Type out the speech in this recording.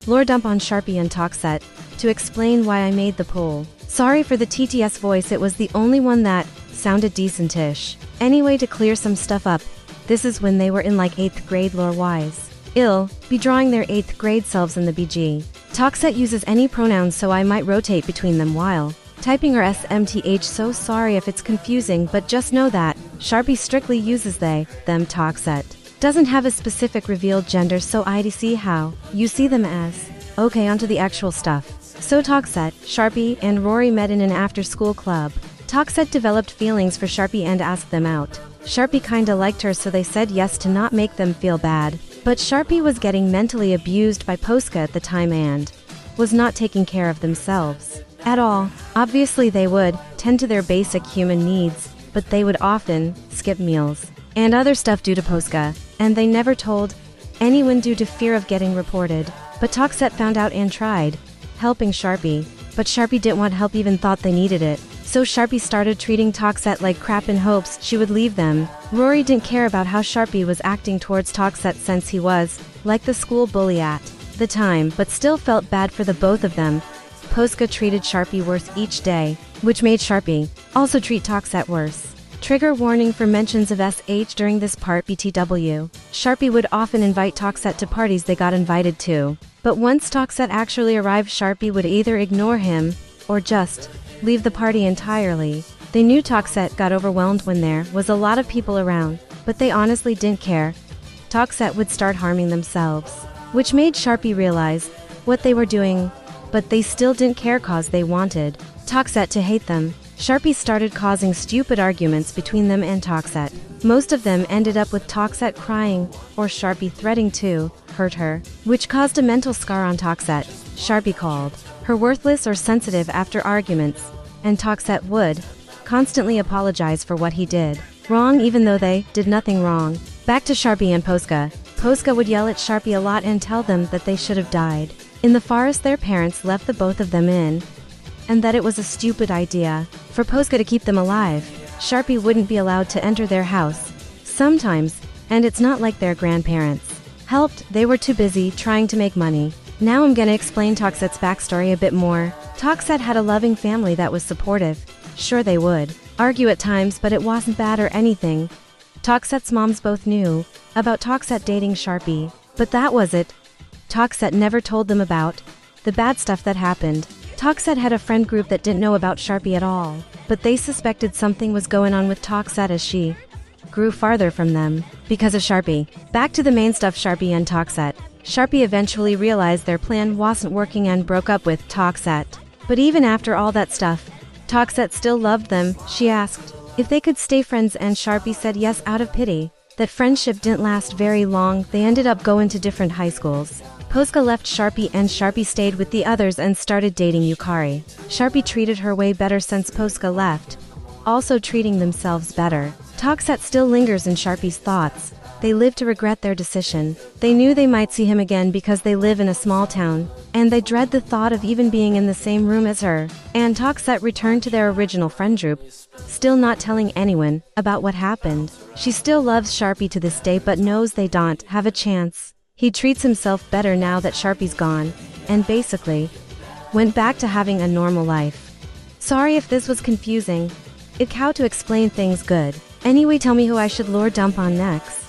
lore dump on Sharpie and Toxette, to explain why I made the poll. Sorry for the TTS voice, it was the only one that sounded decentish. Anyway, to clear some stuff up, this is when they were in like 8th grade lore-wise. Be drawing their 8th grade selves in the BG. Toxette uses any pronouns, so I might rotate between them while typing her SMTH. So sorry if it's confusing, but just know that Sharpie strictly uses they, them. Toxette doesn't have a specific revealed gender, so I'd see how you see them as. Okay, onto the actual stuff. So Toxette, Sharpie, and Rory met in an after-school club. Toxette developed feelings for Sharpie and asked them out. Sharpie kinda liked her, so they said yes to not make them feel bad. But Sharpie was getting mentally abused by Posca at the time and was not taking care of themselves at all. Obviously they would tend to their basic human needs, but they would often skip meals and other stuff due to Posca, and they never told anyone due to fear of getting reported. But Toxette found out and tried helping Sharpie, but Sharpie didn't want help, even thought they needed it. So Sharpie started treating Toxette like crap in hopes she would leave them. Rory didn't care about how Sharpie was acting towards Toxette since he was like the school bully at the time, but still felt bad for the both of them. Posca treated Sharpie worse each day, which made Sharpie also treat Toxette worse. Trigger warning for mentions of SH during this part. BTW. Sharpie would often invite Toxette to parties they got invited to, but once Toxette actually arrived, Sharpie would either ignore him or just leave the party entirely. They knew Toxette got overwhelmed when there was a lot of people around, but they honestly didn't care. Toxette would start harming themselves, which made Sharpie realize what they were doing, but they still didn't care cause they wanted Toxette to hate them. Sharpie started causing stupid arguments between them and Toxette. Most of them ended up with Toxette crying or Sharpie threatening to hurt her, which caused a mental scar on Toxette. Sharpie called her worthless or sensitive after arguments, and Toxette would constantly apologize for what he did wrong even though they did nothing wrong. Back to Sharpie and Posca. Posca would yell at Sharpie a lot and tell them that they should have died in the forest their parents left the both of them in, and that it was a stupid idea for Posca to keep them alive. Sharpie wouldn't be allowed to enter their house sometimes, and it's not like their grandparents helped, they were too busy trying to make money. Now I'm gonna explain Toxette's backstory a bit more. Toxette had a loving family that was supportive. Sure, they would argue at times, but it wasn't bad or anything. Toxette's moms both knew about Toxette dating Sharpie, but that was it. Toxette never told them about the bad stuff that happened. Toxette had a friend group that didn't know about Sharpie at all, but they suspected something was going on with Toxette as she grew farther from them because of Sharpie. Back to the main stuff, Sharpie and Toxette. Sharpie eventually realized their plan wasn't working and broke up with Toxette. But even after all that stuff, Toxette still loved them. She asked if they could stay friends and Sharpie said yes out of pity. That friendship didn't last very long. They ended up going to different high schools. Posca left Sharpie and Sharpie stayed with the others and started dating Yukari. Sharpie treated her way better since Posca left, also treating themselves better. Toxette still lingers in Sharpie's thoughts. They live to regret their decision. They knew they might see him again because they live in a small town, and they dread the thought of even being in the same room as her. And Toxette returned to their original friend group, still not telling anyone about what happened. She still loves Sharpie to this day but knows they don't have a chance. He treats himself better now that Sharpie's gone, and basically went back to having a normal life. Sorry if this was confusing. How to explain things good. Anyway, tell me who I should lore dump on next.